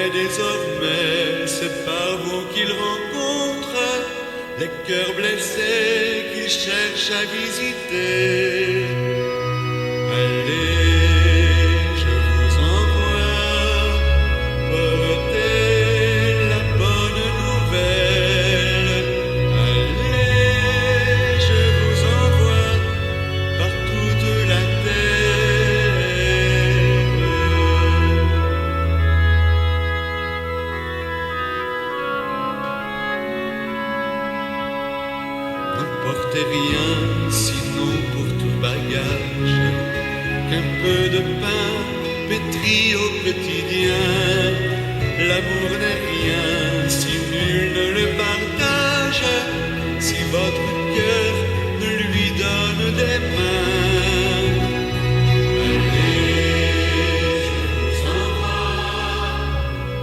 Mais désormais, c'est par vous qu'il rencontre les cœurs blessés qu'il cherche à visiter. Allez, je vous envoie porter la bonne nouvelle. Allez, je vous envoie par toute la terre. N'emportez rien, sinon pour tout bagage, qu'un peu de pain pétri au quotidien. L'amour n'est rien si nul ne le partage, si votre cœur ne lui donne des mains. Allez, je vous envoie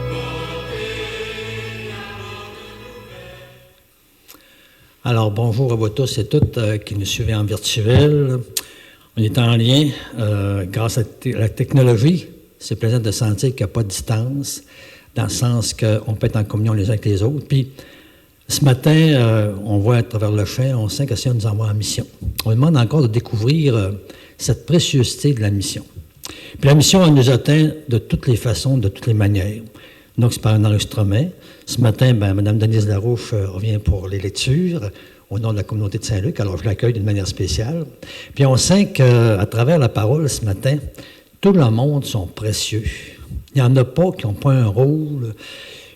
porter la bonne nouvelle. Alors, bonjour à vous tous et toutes qui nous suivez en virtuel. On est en lien grâce à la technologie. C'est plaisant de sentir qu'il n'y a pas de distance, dans le sens qu'on peut être en communion les uns avec les autres. Puis, ce matin, on voit à travers le champ, on sent que le Seigneur nous envoie en mission. On demande encore de découvrir cette préciosité de la mission. Puis la mission, elle nous atteint de toutes les façons, de toutes les manières. Donc, c'est par un enregistrement. Ce matin, Mme Denise Larouche revient pour les lectures au nom de la communauté de Saint-Luc. Alors, je l'accueille d'une manière spéciale. Puis, on sent qu'à travers la parole ce matin, tout le monde sont précieux. Il n'y en a pas qui n'ont pas un rôle,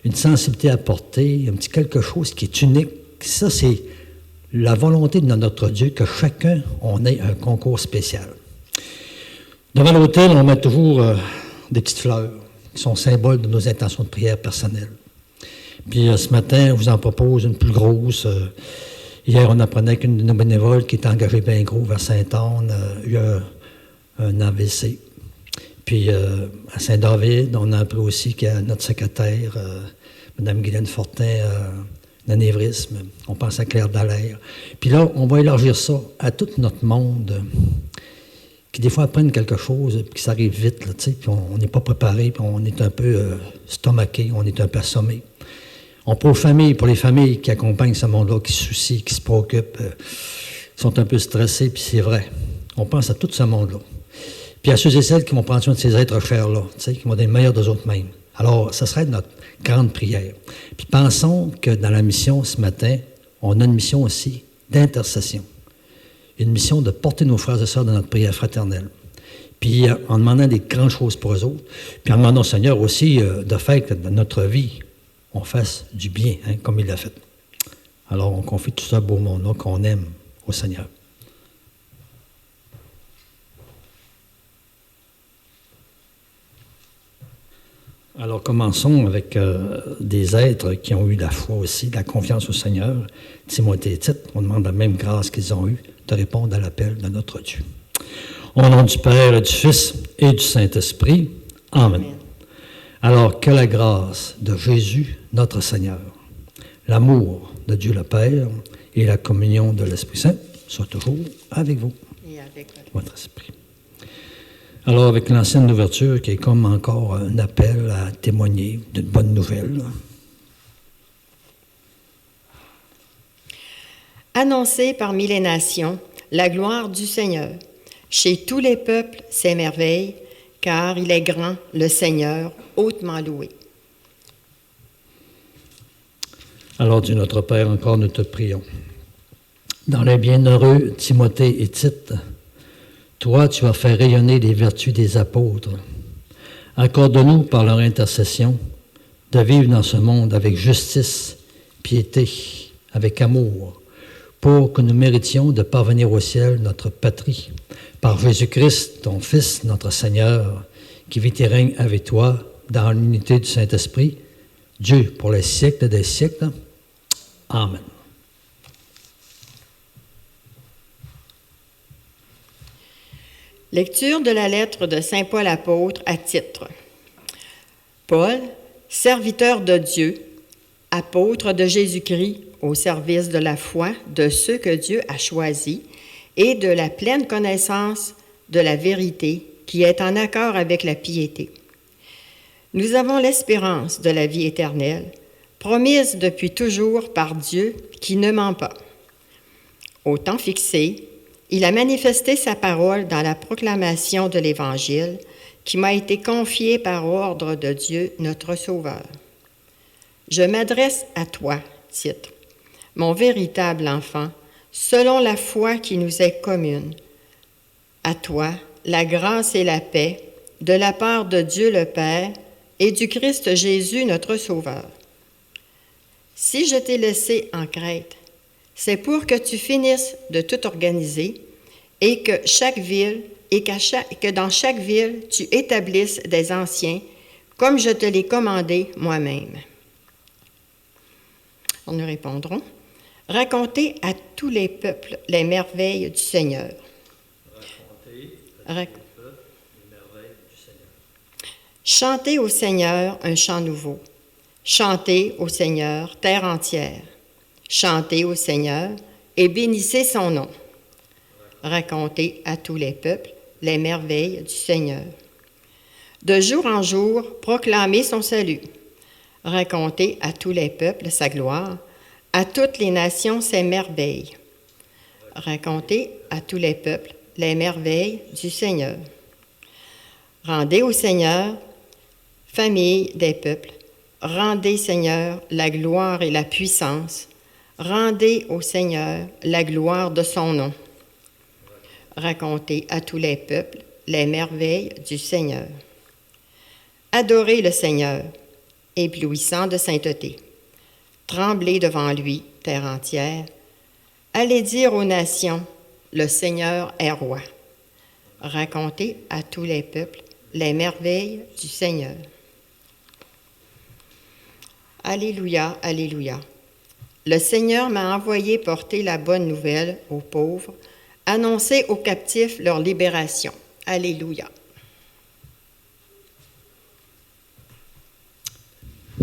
une sensibilité à porter, un petit quelque chose qui est unique. Ça, c'est la volonté de notre Dieu que chacun, on ait un concours spécial. Devant l'autel, on met toujours des petites fleurs qui sont symboles de nos intentions de prière personnelles. Puis ce matin, je vous en propose une plus grosse. Hier, on apprenait qu'une de nos bénévoles qui est engagée bien gros vers Sainte-Anne a eu un AVC. Puis à Saint-David, on a appris aussi qu'il y a notre secrétaire, Mme Guylaine Fortin, un anévrisme. On pense à Claire Dallaire. Puis là, on va élargir ça à tout notre monde qui des fois apprennent quelque chose, puis ça arrive vite, là, puis on n'est pas préparé, puis on est un peu stomaqué, on est un peu assommé. On pour les familles qui accompagnent ce monde-là, qui se soucient, qui se préoccupent, sont un peu stressés, puis c'est vrai. On pense à tout ce monde-là. Puis à ceux et celles qui vont prendre soin de ces êtres chers-là, qui vont être les meilleurs d'eux autres mêmes. Alors, ça serait notre grande prière. Puis pensons que dans la mission ce matin, on a une mission aussi d'intercession. Une mission de porter nos frères et sœurs dans notre prière fraternelle. Puis en demandant des grandes choses pour eux autres. Puis en demandant au Seigneur aussi de faire que dans notre vie, on fasse du bien, comme il l'a fait. Alors on confie tout ça beau monde-là qu'on aime au Seigneur. Alors commençons avec des êtres qui ont eu la foi aussi, de la confiance au Seigneur. Timothée et Tite, on demande la même grâce qu'ils ont eue de répondre à l'appel de notre Dieu. Au nom du Père, du Fils et du Saint-Esprit. Amen. Alors que la grâce de Jésus, notre Seigneur, l'amour de Dieu le Père et la communion de l'Esprit Saint soient toujours avec vous. Et avec votre esprit. Alors, avec l'ancienne ouverture qui est comme encore un appel à témoigner d'une bonne nouvelle. Annoncez parmi les nations la gloire du Seigneur. Chez tous les peuples, ses merveilles, car il est grand, le Seigneur, hautement loué. Alors, Dieu notre Père, encore nous te prions. Dans les bienheureux Timothée et Tite, toi, tu as fait rayonner les vertus des apôtres. Accorde-nous, par leur intercession, de vivre dans ce monde avec justice, piété, avec amour, pour que nous méritions de parvenir au ciel, notre patrie, par Jésus-Christ, ton Fils, notre Seigneur, qui vit et règne avec toi dans l'unité du Saint-Esprit, Dieu pour les siècles des siècles. Amen. Lecture de la lettre de saint Paul apôtre à Tite. Paul, serviteur de Dieu, apôtre de Jésus-Christ au service de la foi de ceux que Dieu a choisis et de la pleine connaissance de la vérité qui est en accord avec la piété. Nous avons l'espérance de la vie éternelle, promise depuis toujours par Dieu qui ne ment pas. Au temps fixé, il a manifesté sa parole dans la proclamation de l'Évangile qui m'a été confiée par ordre de Dieu, notre Sauveur. Je m'adresse à toi, Tite, mon véritable enfant, selon la foi qui nous est commune. À toi, la grâce et la paix, de la part de Dieu le Père et du Christ Jésus, notre Sauveur. Si je t'ai laissé en Crète, c'est pour que tu finisses de tout organiser et que dans chaque ville, tu établisses des anciens, comme je te l'ai commandé moi-même. Nous répondrons. Racontez à tous les peuples les merveilles du Seigneur. Chantez au Seigneur un chant nouveau. Chantez au Seigneur, terre entière. Chantez au Seigneur et bénissez son nom. Racontez à tous les peuples les merveilles du Seigneur. De jour en jour, proclamez son salut. Racontez à tous les peuples sa gloire, à toutes les nations ses merveilles. Racontez à tous les peuples les merveilles du Seigneur. Rendez au Seigneur, famille des peuples, rendez, Seigneur, la gloire et la puissance. Rendez au Seigneur la gloire de son nom. Racontez à tous les peuples les merveilles du Seigneur. Adorez le Seigneur, éblouissant de sainteté. Tremblez devant lui, terre entière. Allez dire aux nations, le Seigneur est roi. Racontez à tous les peuples les merveilles du Seigneur. Alléluia, alléluia. Le Seigneur m'a envoyé porter la bonne nouvelle aux pauvres, annoncer aux captifs leur libération. Alléluia.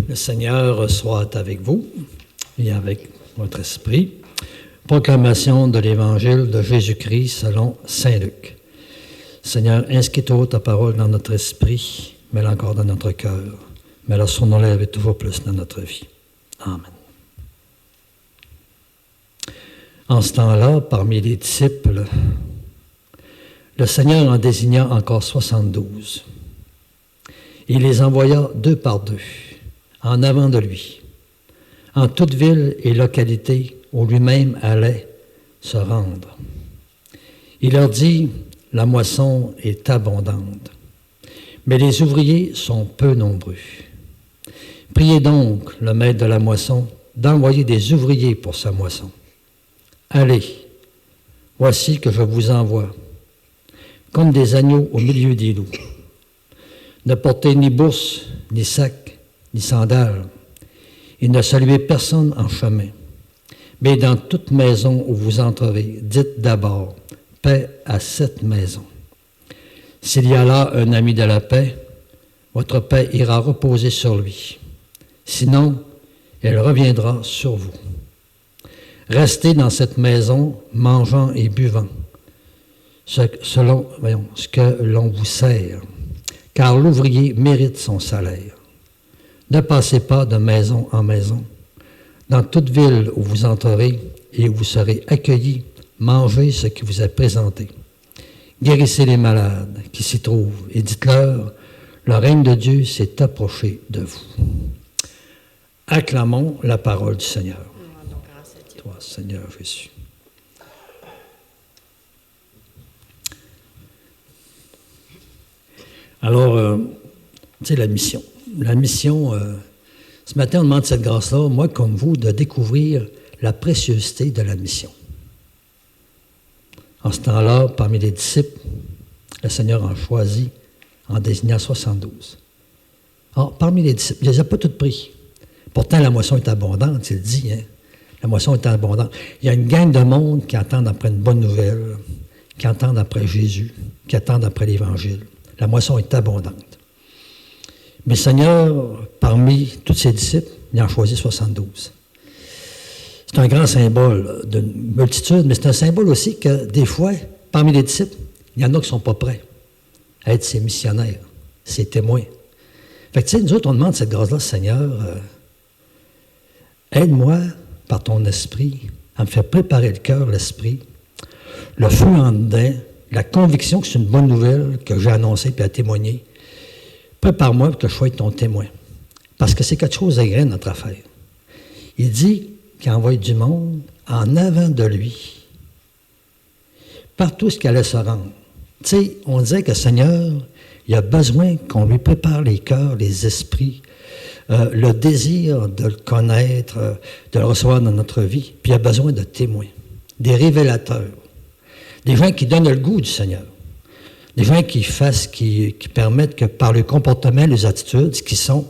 Le Seigneur soit avec vous et avec votre esprit. Proclamation de l'Évangile de Jésus-Christ selon saint Luc. Seigneur, inscris-toi ta parole dans notre esprit, mets-la encore dans notre cœur, mets-la sur nos lèvres et toujours plus dans notre vie. Amen. En ce temps-là, parmi les disciples, le Seigneur en désigna encore 72. Il les envoya 2 par 2, en avant de lui, en toute ville et localité où lui-même allait se rendre. Il leur dit, la moisson est abondante, mais les ouvriers sont peu nombreux. Priez donc le maître de la moisson d'envoyer des ouvriers pour sa moisson. Allez, voici que je vous envoie, comme des agneaux au milieu des loups. Ne portez ni bourse, ni sac, ni sandales, et ne saluez personne en chemin. Mais dans toute maison où vous entrerez, dites d'abord, paix à cette maison. S'il y a là un ami de la paix, votre paix ira reposer sur lui. Sinon, elle reviendra sur vous. Restez dans cette maison, mangeant et buvant, selon ce que l'on vous sert, car l'ouvrier mérite son salaire. Ne passez pas de maison en maison. Dans toute ville où vous entrerez et où vous serez accueillis, mangez ce qui vous est présenté. Guérissez les malades qui s'y trouvent et dites-leur, le règne de Dieu s'est approché de vous. Acclamons la parole du Seigneur. Toi, Seigneur Jésus. Alors, tu sais, la mission. La mission, ce matin, on demande cette grâce-là, moi comme vous, de découvrir la préciosité de la mission. En ce temps-là, parmi les disciples, le Seigneur en choisit, en désignant 72. Alors, parmi les disciples, il ne les a pas tous pris. Pourtant, la moisson est abondante, il dit, hein? La moisson est abondante. Il y a une gang de monde qui attendent après une bonne nouvelle, qui attendent après Jésus, qui attendent après l'Évangile. La moisson est abondante. Mais le Seigneur, parmi tous ses disciples, il en choisit 72. C'est un grand symbole d'une multitude, mais c'est un symbole aussi que des fois, parmi les disciples, il y en a qui ne sont pas prêts à être ses missionnaires, ses témoins. Fait que, tu sais, nous autres, on demande cette grâce-là, Seigneur, aide-moi par ton esprit à me faire préparer le cœur, l'esprit, le feu en dedans, la conviction que c'est une bonne nouvelle que j'ai annoncée puis à témoigner. Prépare-moi pour que je sois ton témoin. Parce que c'est quelque chose de grand, notre affaire. Il dit qu'il envoie du monde en avant de lui, partout ce qu'il allait se rendre. Tu sais, on disait que Seigneur, il a besoin qu'on lui prépare les cœurs, les esprits, le désir de le connaître, de le recevoir dans notre vie. Puis il a besoin de témoins, des révélateurs, des gens qui donnent le goût du Seigneur, des gens qui permettent que par le comportement, les attitudes, ce qu'ils sont,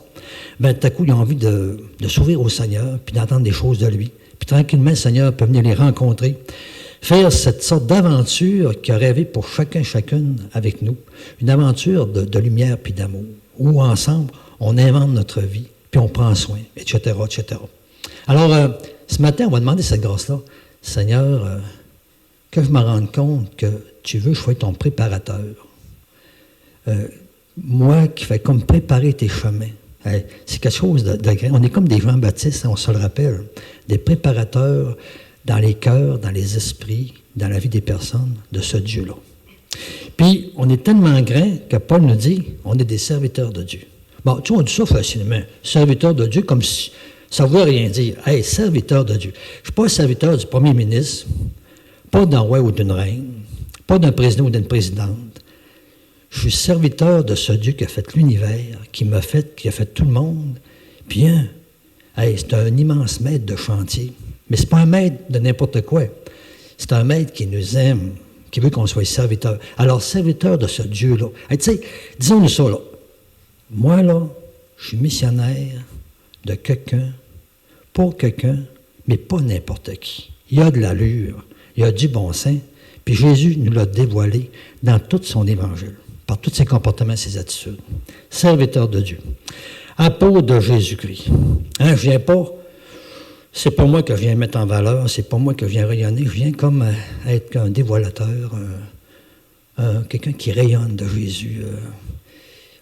bien, tout à coup, ils ont envie de s'ouvrir au Seigneur, puis d'entendre des choses de lui. Puis tranquillement, le Seigneur peut venir les rencontrer, faire cette sorte d'aventure qu'il a rêvé pour chacune avec nous, une aventure de lumière puis d'amour, où ensemble, on invente notre vie, puis on prend soin, etc., etc. Alors, ce matin, on va demander cette grâce-là. Seigneur, que je me rende compte que tu veux que je sois ton préparateur. Moi qui fais comme préparer tes chemins. C'est quelque chose de grand. On est comme des Jean-Baptiste, on se le rappelle, des préparateurs dans les cœurs, dans les esprits, dans la vie des personnes, de ce Dieu-là. Puis, on est tellement grand que Paul nous dit, on est des serviteurs de Dieu. Bon, tu vois, on dit ça facilement. Serviteur de Dieu, comme si ça ne veut rien dire. Hey, serviteur de Dieu. Je ne suis pas serviteur du premier ministre, pas d'un roi ou d'une reine, pas d'un président ou d'une présidente. Je suis serviteur de ce Dieu qui a fait l'univers, qui a fait tout le monde. Puis, c'est un immense maître de chantier. Mais ce n'est pas un maître de n'importe quoi. C'est un maître qui nous aime, qui veut qu'on soit serviteur. Alors, serviteur de ce Dieu-là. Tu sais, disons-nous ça, là. Moi, là, je suis missionnaire de quelqu'un, pour quelqu'un, mais pas n'importe qui. Il y a de l'allure, il y a du bon sens, puis Jésus nous l'a dévoilé dans tout son évangile, par tous ses comportements, ses attitudes. Serviteur de Dieu. Apôtre de Jésus-Christ. Je viens pas, c'est pas moi que je viens mettre en valeur, c'est pas moi que je viens rayonner, je viens comme être un dévoilateur, quelqu'un qui rayonne de Jésus.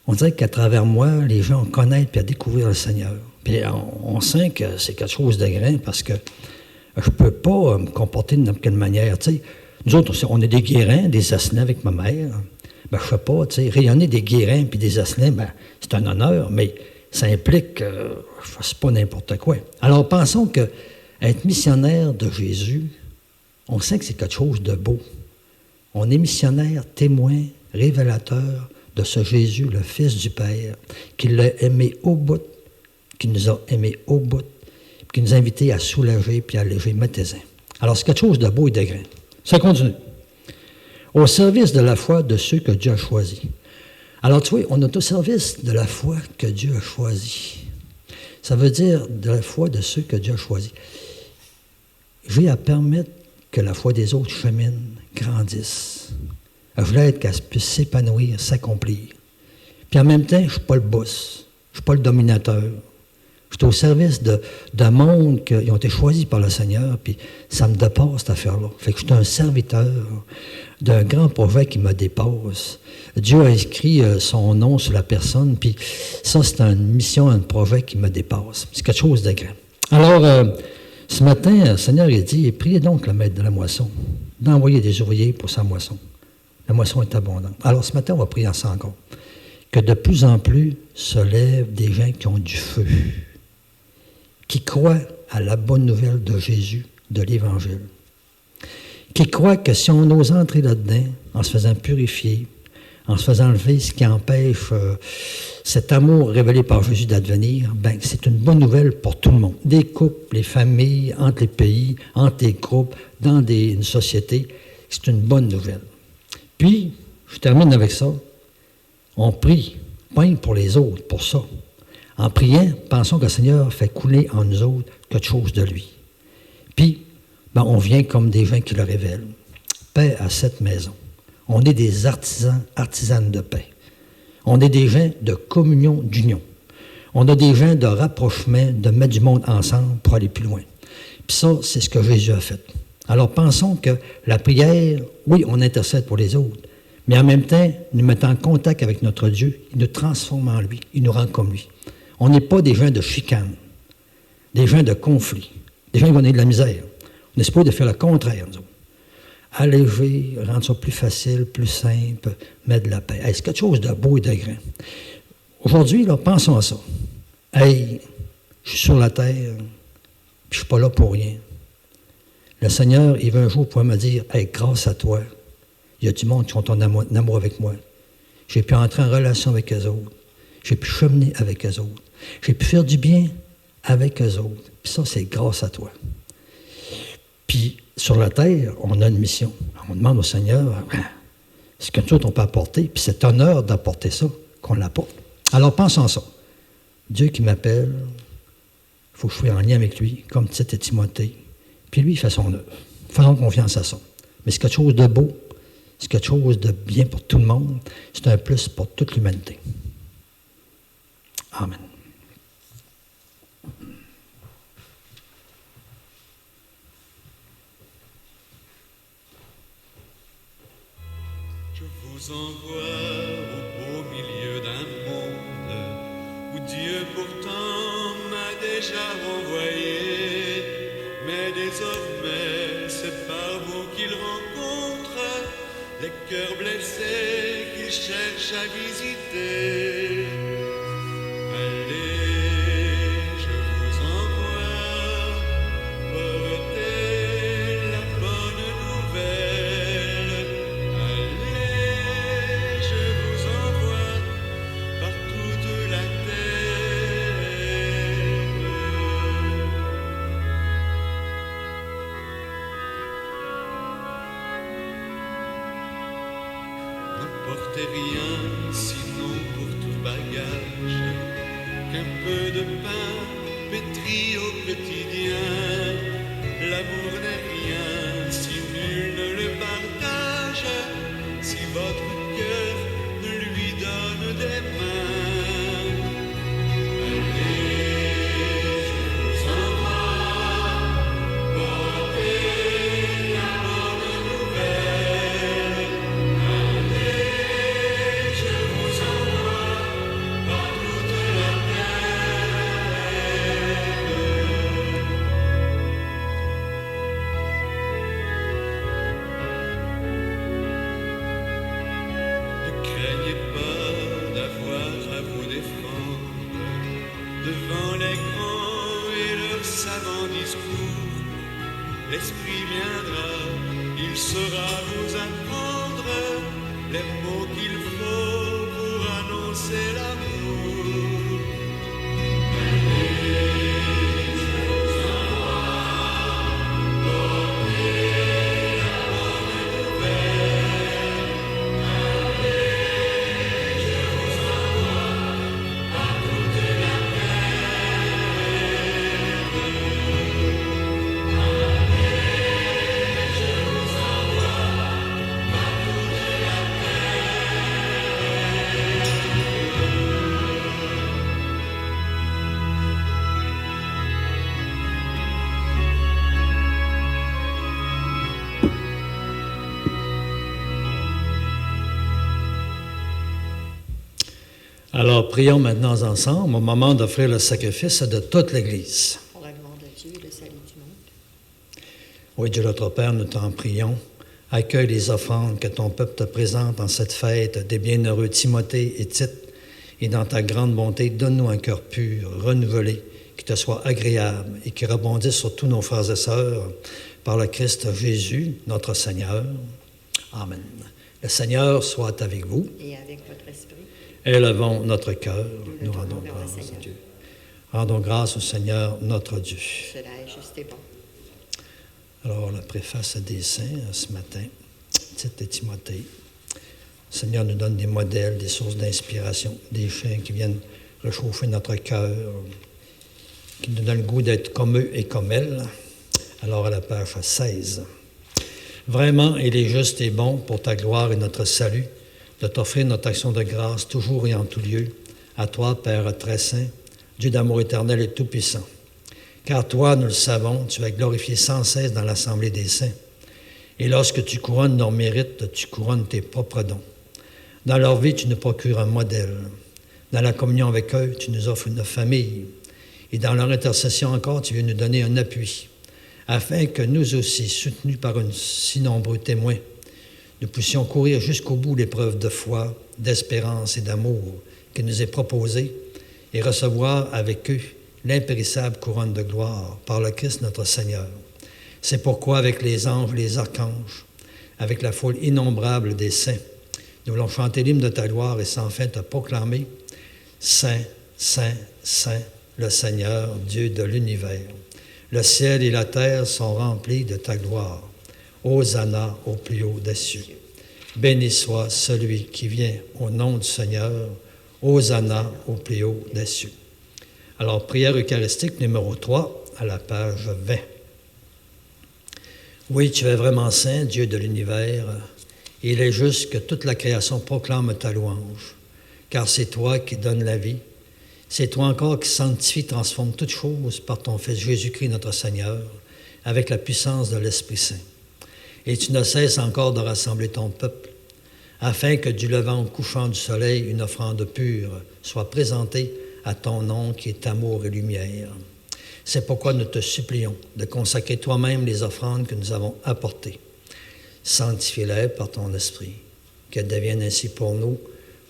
On dirait qu'à travers moi, les gens connaissent et découvrir le Seigneur. Puis on sent que c'est quelque chose de grand parce que je ne peux pas me comporter de n'importe quelle manière. Tu sais, nous autres, on est des guérins, des asselins avec ma mère. Ben, je ne sais pas, tu sais, rayonner des guérins puis des asselins, ben, c'est un honneur, mais ça implique que je ne fasse pas n'importe quoi. Alors, pensons qu'être missionnaire de Jésus, on sent que c'est quelque chose de beau. On est missionnaire, témoin, révélateur de ce Jésus, le Fils du Père, qui l'a aimé au bout, qui nous a aimés au bout, qui nous a invités à soulager puis à alléger. Mettez-en. Alors, c'est quelque chose de beau et de grand. Ça continue. Au service de la foi de ceux que Dieu a choisis. Alors, tu vois, on est au service de la foi que Dieu a choisie. Ça veut dire de la foi de ceux que Dieu a choisis. J'ai à permettre que la foi des autres chemine, grandisse. Je voulais être qu'elle puisse s'épanouir, s'accomplir. Puis en même temps, je ne suis pas le boss, je ne suis pas le dominateur. Je suis au service d'un monde qui ont été choisis par le Seigneur, puis ça me dépasse, cette affaire-là. Fait que je suis un serviteur d'un grand projet qui me dépasse. Dieu a écrit son nom sur la personne, puis ça, c'est une mission, un projet qui me dépasse. C'est quelque chose de grand. Alors, ce matin, le Seigneur a dit, priez donc le maître de la moisson, d'envoyer des ouvriers pour sa moisson. La moisson est abondante. Alors, ce matin, on va prier ensemble encore. Que de plus en plus se lèvent des gens qui ont du feu, qui croient à la bonne nouvelle de Jésus, de l'Évangile, qui croient que si on ose entrer là-dedans, en se faisant purifier, en se faisant enlever ce qui empêche cet amour révélé par Jésus d'advenir, ben, c'est une bonne nouvelle pour tout le monde. Des couples, les familles, entre les pays, entre les groupes, dans une société, c'est une bonne nouvelle. Puis, je termine avec ça. On prie, pas pour les autres, pour ça. En priant, pensons que le Seigneur fait couler en nous autres quelque chose de lui. Puis, ben, on vient comme des gens qui le révèlent. Paix à cette maison. On est des artisanes de paix. On est des gens de communion, d'union. On a des gens de rapprochement, de mettre du monde ensemble pour aller plus loin. Puis ça, c'est ce que Jésus a fait. Alors pensons que la prière, oui, on intercède pour les autres, Mais en même temps, nous mettant en contact avec notre Dieu, il nous transforme en lui, il nous rend comme lui. On n'est pas des gens de chicane, des gens de conflit, des gens qui vont donner de la misère. On est supposé de faire le contraire, nous autres. Alléger, rendre ça plus facile, plus simple, mettre de la paix. Hey, c'est quelque chose de beau et de grand. Aujourd'hui, là, pensons à ça. Hey, je suis sur la terre, puis je ne suis pas là pour rien. Le Seigneur, il veut un jour pouvoir me dire, hey, grâce à toi, il y a du monde qui ont ton amour avec moi. J'ai pu entrer en relation avec eux autres. J'ai pu cheminer avec eux autres. J'ai pu faire du bien avec eux autres. Puis ça, c'est grâce à toi. Puis, sur la terre, on a une mission. On demande au Seigneur, ce que nous autres, on peut apporter, puis cet honneur d'apporter ça, qu'on l'apporte. Alors, pensons à ça. Dieu qui m'appelle, il faut que je sois en lien avec lui, comme c'était Timothée. Puis lui, il fait son œuvre. Faisons confiance à ça. Mais c'est quelque chose de beau, c'est quelque chose de bien pour tout le monde, c'est un plus pour toute l'humanité. Amen. Je vous envoie au beau milieu d'un monde où Dieu pourtant m'a déjà renvoyé, mais désormais c'est par vous qu'il rencontre les cœurs blessés qu'il cherche à visiter. Allez, je vous envoie porter la bonne nouvelle. Allez, je vous envoie par toute la terre. N'emportez rien, sinon pour tout bagage, qu'un peu de pain pétri au quotidien. L'amour n'est rien si nul ne le partage, si votre cœur ne lui donne des mains. Allez, je vous envoie porter la bonne nouvelle. Allez, je vous envoie par toute la terre. Ne craignez pas d'avoir à vous défendre devant les grands et leurs savants discours. L'Esprit viendra, il saura vous apprendre les mots qu'il faut pour annoncer l'amour. Alors, prions maintenant ensemble au moment d'offrir le sacrifice de toute l'Église. Pour la gloire de Dieu et le salut du monde. Oui, Dieu notre Père, nous t'en prions. Accueille les offrandes que ton peuple te présente en cette fête des bienheureux Timothée et Tite. Et dans ta grande bonté, donne-nous un cœur pur, renouvelé, qui te soit agréable et qui rebondisse sur tous nos frères et sœurs par le Christ Jésus, notre Seigneur. Amen. Le Seigneur soit avec vous. Et avec votre esprit. Élevons notre cœur, nous rendons vers le grâce à Seigneur. Dieu. Rendons grâce au Seigneur, notre Dieu. Cela est juste et bon. Alors, la préface des saints ce matin, Tite et Timothée. Le Seigneur nous donne des modèles, des sources d'inspiration, des chants qui viennent réchauffer notre cœur, qui nous donnent le goût d'être comme eux et comme elles. Alors, à la page 16. Vraiment, il est juste et bon pour ta gloire et notre salut de t'offrir notre action de grâce toujours et en tout lieu, à toi, Père très saint, Dieu d'amour éternel et tout-puissant. Car toi, nous le savons, tu es glorifié sans cesse dans l'assemblée des saints. Et lorsque tu couronnes nos mérites, tu couronnes tes propres dons. Dans leur vie, tu nous procures un modèle. Dans la communion avec eux, tu nous offres une famille. Et dans leur intercession encore, tu viens nous donner un appui, afin que nous aussi, soutenus par un si nombreux témoins, nous puissions courir jusqu'au bout l'épreuve de foi, d'espérance et d'amour qui nous est proposée et recevoir avec eux l'impérissable couronne de gloire par le Christ notre Seigneur. C'est pourquoi, avec les anges et les archanges, avec la foule innombrable des saints, nous voulons chanter l'hymne de ta gloire et sans fin te proclamer « Saint, Saint, Saint, le Seigneur, Dieu de l'univers. Le ciel et la terre sont remplis de ta gloire. Hosanna au plus haut des cieux. Béni soit celui qui vient au nom du Seigneur. Hosanna au plus haut des cieux. » Alors, prière eucharistique numéro 3, à la page 20. Oui, tu es vraiment saint, Dieu de l'univers. Il est juste que toute la création proclame ta louange, car c'est toi qui donnes la vie. C'est toi encore qui sanctifie, transforme toutes choses par ton Fils Jésus-Christ notre Seigneur, avec la puissance de l'Esprit Saint. Et tu ne cesses encore de rassembler ton peuple, afin que du levant au couchant du soleil, une offrande pure soit présentée à ton nom qui est amour et lumière. C'est pourquoi nous te supplions de consacrer toi-même les offrandes que nous avons apportées. Sanctifie-les par ton esprit, qu'elles deviennent ainsi pour nous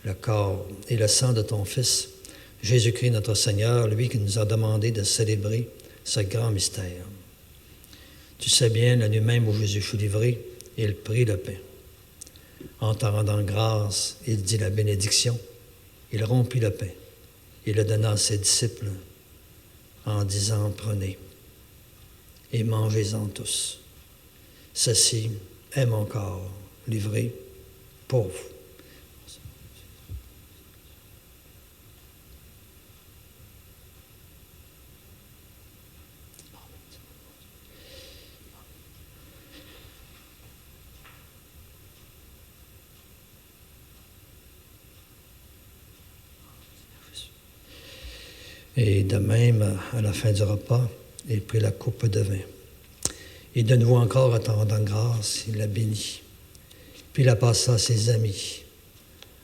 le corps et le sang de ton Fils, Jésus-Christ notre Seigneur, lui qui nous a demandé de célébrer ce grand mystère. Tu sais bien, la nuit même où Jésus fut livré, il prit le pain. En t'en rendant grâce, il dit la bénédiction, il rompit le pain. Il le donna à ses disciples en disant « Prenez et mangez-en tous. Ceci est mon corps livré pour vous. » Et de même, à la fin du repas, il prit la coupe de vin. Et de nouveau encore, en t'en rendant grâce, il la bénit. Puis il la passa à ses amis,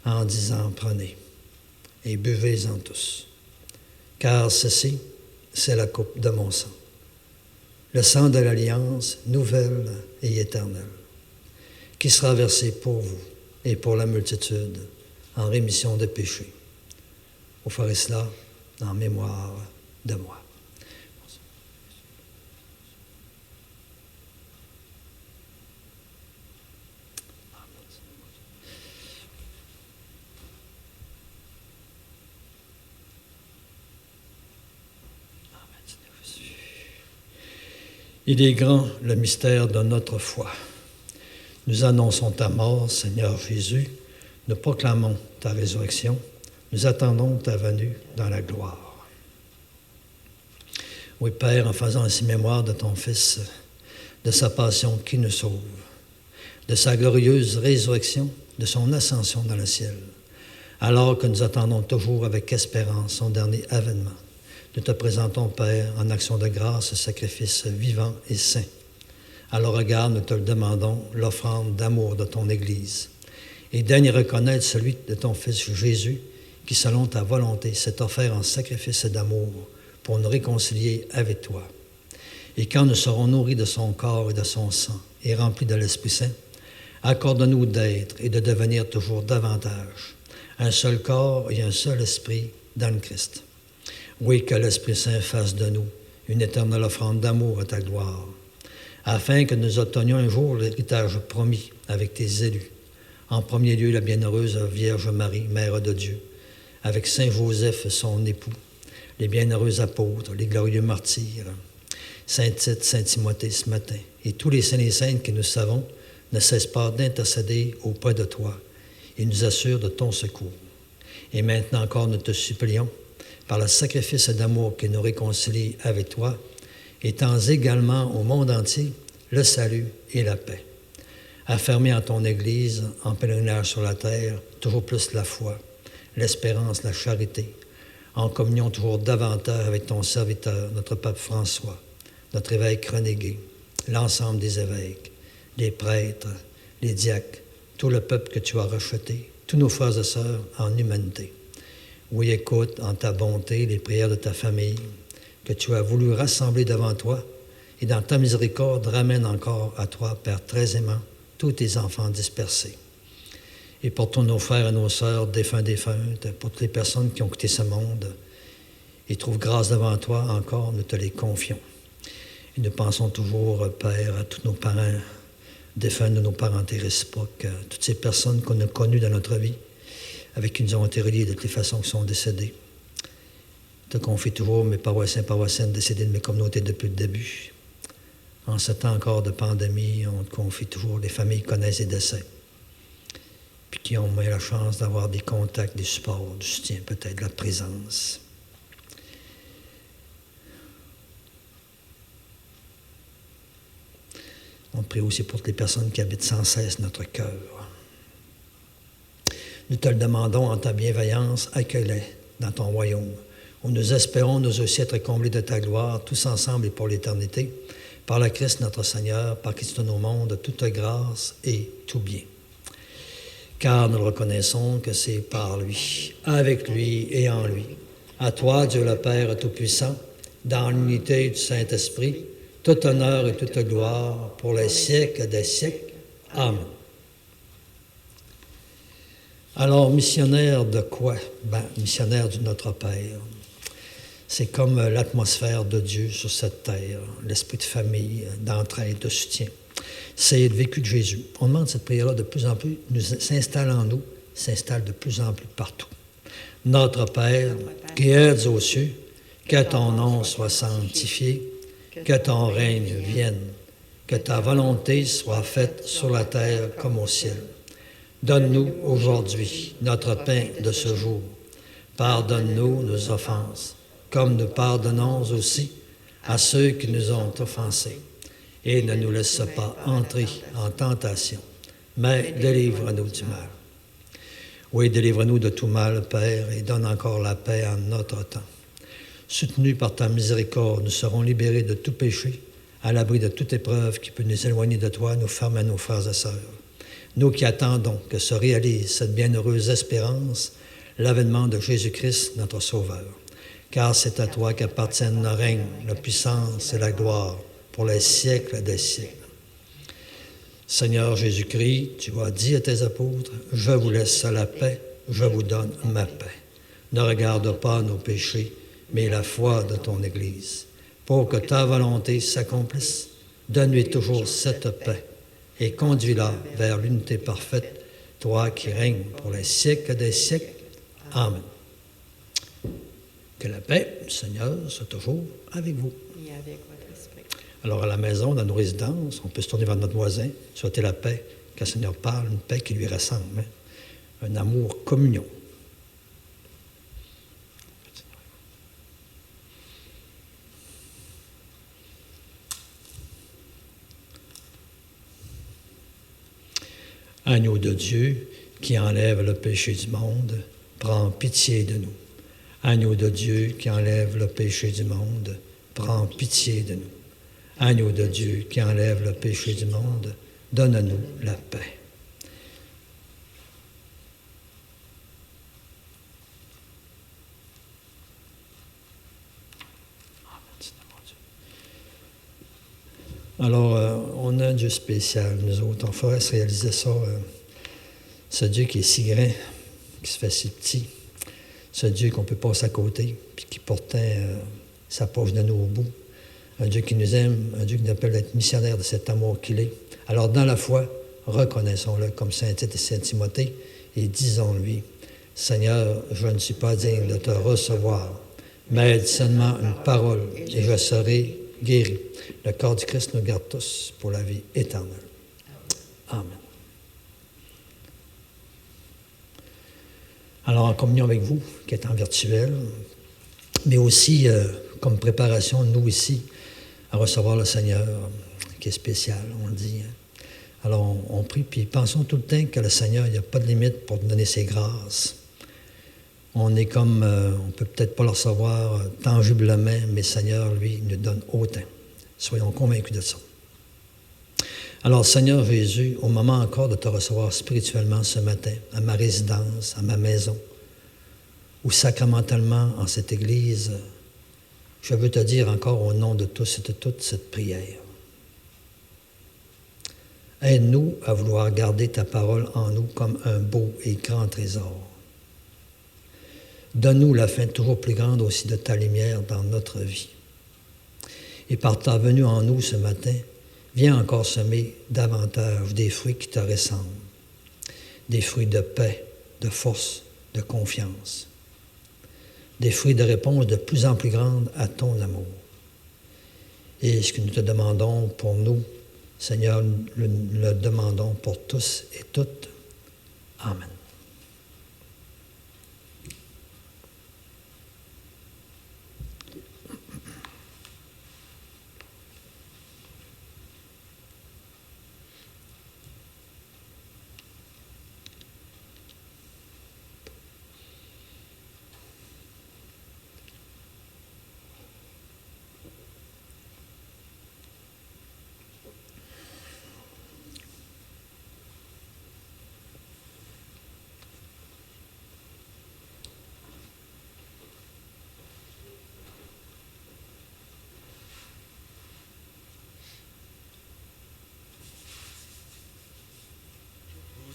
en disant « Prenez et buvez-en tous, car ceci, c'est la coupe de mon sang, le sang de l'alliance nouvelle et éternelle, qui sera versé pour vous et pour la multitude en rémission de péchés. Vous ferez cela en mémoire de moi. » Il est grand le mystère de notre foi. Nous annonçons ta mort, Seigneur Jésus. Nous proclamons ta résurrection. Nous attendons ta venue dans la gloire. Oui, Père, en faisant ainsi mémoire de ton Fils, de sa passion qui nous sauve, de sa glorieuse résurrection, de son ascension dans le ciel, alors que nous attendons toujours avec espérance son dernier avènement, nous te présentons, Père, en action de grâce, ce sacrifice vivant et saint. Alors regarde, nous te le demandons, l'offrande d'amour de ton Église, et daigne reconnaître celui de ton Fils Jésus, qui, selon ta volonté, s'est offert en sacrifice d'amour pour nous réconcilier avec toi. Et quand nous serons nourris de son corps et de son sang, et remplis de l'Esprit Saint, accorde-nous d'être et de devenir toujours davantage un seul corps et un seul esprit dans le Christ. Oui, que l'Esprit Saint fasse de nous une éternelle offrande d'amour à ta gloire, afin que nous obtenions un jour l'héritage promis avec tes élus. En premier lieu, la bienheureuse Vierge Marie, Mère de Dieu, avec Saint Joseph, son époux, les bienheureux apôtres, les glorieux martyrs, Saint Tite, Saint Timothée ce matin, et tous les saints et saintes que nous savons ne cessent pas d'intercéder auprès de toi et nous assurent de ton secours. Et maintenant encore, nous te supplions, par le sacrifice d'amour qui nous réconcilie avec toi, étends également au monde entier le salut et la paix. Affermez en ton Église, en pèlerinage sur la terre, toujours plus la foi, l'espérance, la charité, en communion toujours davantage avec ton serviteur, notre pape François, notre évêque Renégué, l'ensemble des évêques, les prêtres, les diacres, tout le peuple que tu as racheté tous nos frères et sœurs en humanité. Oui, écoute en ta bonté les prières de ta famille que tu as voulu rassembler devant toi et dans ta miséricorde ramène encore à toi, Père très aimant, tous tes enfants dispersés. Et pour tous nos frères et nos sœurs défuntes, pour toutes les personnes qui ont quitté ce monde, et trouvent grâce devant toi encore, nous te les confions. Et nous pensons toujours, Père, à tous nos parents défunts de nos parentés réciproques, toutes ces personnes qu'on a connues dans notre vie, avec qui nous avons été reliés de toutes les façons qui sont décédés. Je te confie toujours mes paroissiens décédés de mes communautés depuis le début. En ce temps encore de pandémie, on te confie toujours les familles qui connaissent les décès, puis qui ont eu la chance d'avoir des contacts, des supports, du soutien, peut-être de la présence. On prie aussi pour toutes les personnes qui habitent sans cesse notre cœur. Nous te le demandons en ta bienveillance, accueille-les dans ton royaume, où nous espérons nous aussi être comblés de ta gloire, tous ensemble et pour l'éternité, par le Christ notre Seigneur, par qui tu donnes au monde toute grâce et tout bien. Car nous le reconnaissons que c'est par lui, avec lui et en lui. À toi, Dieu le Père Tout-Puissant, dans l'unité du Saint-Esprit, tout honneur et toute gloire pour les siècles des siècles. Amen. Alors, missionnaire de quoi? Missionnaire de notre Père. C'est comme l'atmosphère de Dieu sur cette terre, l'esprit de famille, d'entraide, de soutien. C'est le vécu de Jésus. On demande cette prière-là de plus en plus, s'installe en nous, s'installe de plus en plus partout. Notre Père, qui es aux cieux, que ton nom soit sanctifié, que ton règne vienne, que ta volonté soit faite sur la terre comme au ciel. Donne-nous aujourd'hui notre pain de ce jour. Pardonne-nous nos offenses, comme nous pardonnons aussi à ceux qui nous ont offensés. Et ne nous laisse pas entrer en tentation, mais délivre-nous du mal. Oui, délivre-nous de tout mal, Père, et donne encore la paix en notre temps. Soutenus par ta miséricorde, nous serons libérés de tout péché, à l'abri de toute épreuve qui peut nous éloigner de toi, nous fermer à nos frères et sœurs. Nous qui attendons que se réalise cette bienheureuse espérance, l'avènement de Jésus-Christ, notre Sauveur. Car c'est à toi qu'appartiennent le règne, la puissance et la gloire pour les siècles des siècles. Seigneur Jésus-Christ, tu as dit à tes apôtres, « Je vous laisse la paix, je vous donne ma paix. Ne regarde pas nos péchés, mais la foi de ton Église. Pour que ta volonté s'accomplisse, donne-lui toujours cette paix et conduis-la vers l'unité parfaite, toi qui règnes pour les siècles des siècles. Amen. » Que la paix, Seigneur, soit toujours avec vous. Et avec votre esprit. Alors, à la maison, dans nos résidences, on peut se tourner vers notre voisin, souhaiter la paix, que le Seigneur parle, une paix qui lui ressemble, hein? Un amour communion. Agneau de Dieu, qui enlève le péché du monde, prends pitié de nous. Agneau de Dieu, qui enlève le péché du monde, prends pitié de nous. Agneau de Dieu, qui enlève le péché du monde, donne-nous la paix. Alors, on a un Dieu spécial, nous autres. On ferait se réaliser ça, ce Dieu qui est si grand, qui se fait si petit, ce Dieu qu'on peut passer à côté, puis qui pourtant s'approche de nous au bout. Un Dieu qui nous aime, un Dieu qui nous appelle d'être missionnaire de cet amour qu'il est. Alors, dans la foi, reconnaissons-le comme Saint Tite et Saint Timothée et disons-lui, « Seigneur, je ne suis pas digne de te recevoir, mais dis seulement une parole et je serai guéri. » Le corps du Christ nous garde tous pour la vie éternelle. Amen. Alors, en communion avec vous, qui êtes en virtuel, mais aussi comme préparation, nous ici, à recevoir le Seigneur, qui est spécial, on le dit. Alors, on prie, puis pensons tout le temps que le Seigneur, il n'y a pas de limite pour nous donner ses grâces. On est comme, on ne peut peut-être pas le recevoir tangiblement, mais le Seigneur, lui, nous donne autant. Soyons convaincus de ça. Alors, Seigneur Jésus, au moment encore de te recevoir spirituellement ce matin, à ma résidence, à ma maison, ou sacramentellement en cette Église, je veux te dire encore au nom de tous et de toutes cette prière. Aide-nous à vouloir garder ta parole en nous comme un beau et grand trésor. Donne-nous la fin toujours plus grande aussi de ta lumière dans notre vie. Et par ta venue en nous ce matin, viens encore semer davantage des fruits qui te ressemblent, des fruits de paix, de force, de confiance, des fruits de réponse de plus en plus grande à ton amour. Et ce que nous te demandons pour nous, Seigneur, nous le demandons pour tous et toutes. Amen.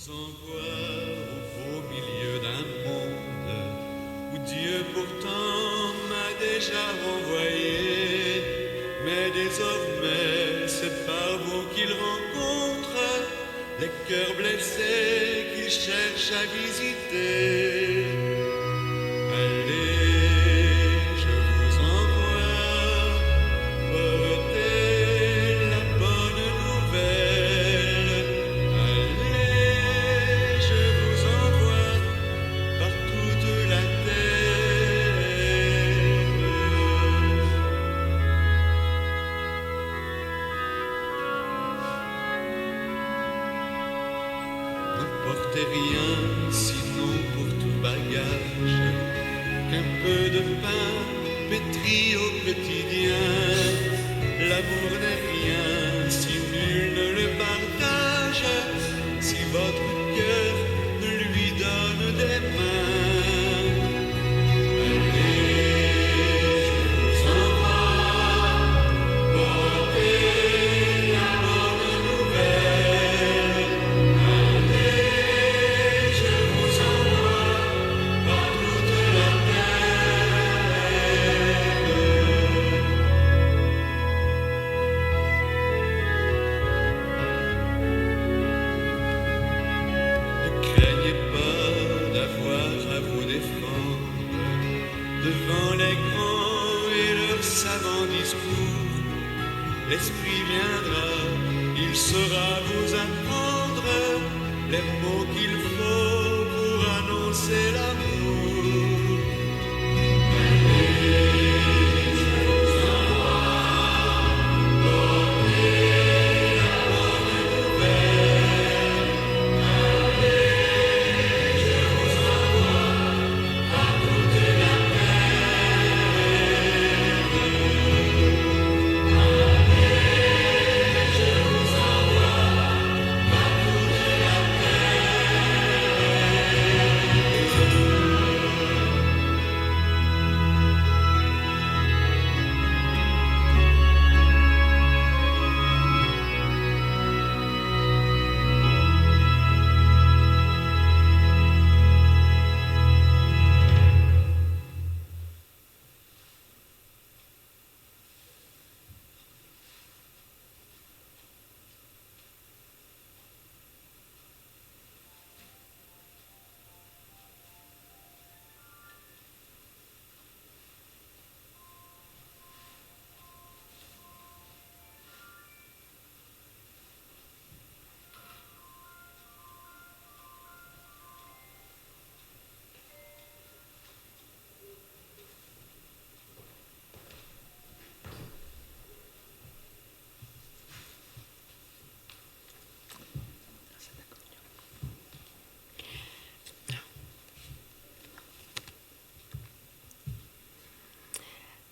Vous envoie au beau milieu d'un monde où Dieu pourtant m'a déjà renvoyé, mais désormais c'est par vous qu'il rencontre les cœurs blessés qu'il cherche à visiter. Allez, je vous envoie, portez la bonne nouvelle. Allez, je vous envoie par toute la terre. N'emportez rien, sinon pour tout bagage, qu'un peu de pain pétri au quotidien. L'amour n'est rien si nul ne le partage, si votre cœur ne lui donne des mains. Allez, je vous envoie, portez la bonne nouvelle. Allez, je vous envoie par toute la terre. Ne craignez pas d'avoir à vous défendre devant les grands et leurs savants discours. L'Esprit viendra, il saura vous apprendre les mots qu'il faut pour annoncer l'amour.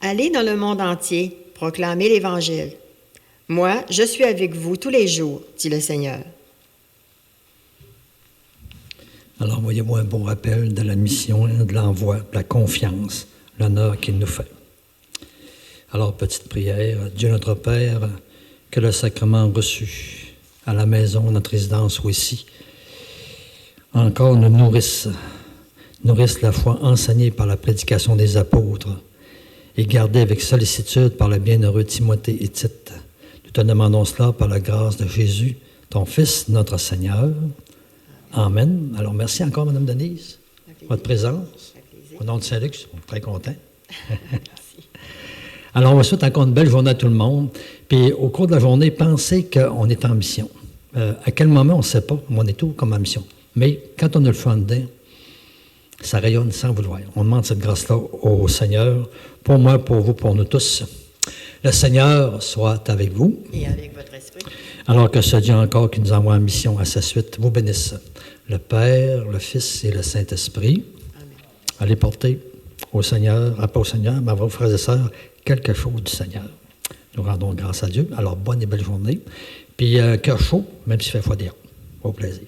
Allez dans le monde entier, proclamez l'Évangile. Moi, je suis avec vous tous les jours, dit le Seigneur. Alors, voyez-moi un bon rappel de la mission, de l'envoi, de la confiance, l'honneur qu'il nous fait. Alors, petite prière. Dieu notre Père, que le sacrement reçu à la maison, notre résidence ou ici, encore nous nourrisse la foi enseignée par la prédication des apôtres et gardée avec sollicitude par le bienheureux Timothée et Tite. Nous te demandons cela par la grâce de Jésus, ton Fils, notre Seigneur. Amen. Alors, merci encore, Mme Denise, votre présence. Au nom de Saint-Luc, je suis très content. Alors, on va souhaiter encore une belle journée à tout le monde. Puis, au cours de la journée, pensez qu'on est en mission. À quel moment, on ne sait pas, on est tout comme en mission. Mais quand on a le fun dedans, ça rayonne sans vouloir. On demande cette grâce-là au Seigneur, pour moi, pour vous, pour nous tous. Le Seigneur soit avec vous. Et avec votre esprit. Alors que ce Dieu encore qui nous envoie en mission à sa suite vous bénisse. Le Père, le Fils et le Saint-Esprit. Amen. Allez porter au Seigneur, pas au Seigneur, mais à vos frères et sœurs, quelque chose du Seigneur. Nous rendons grâce à Dieu. Alors, bonne et belle journée. Puis, cœur chaud, même s'il fait froid. Au plaisir.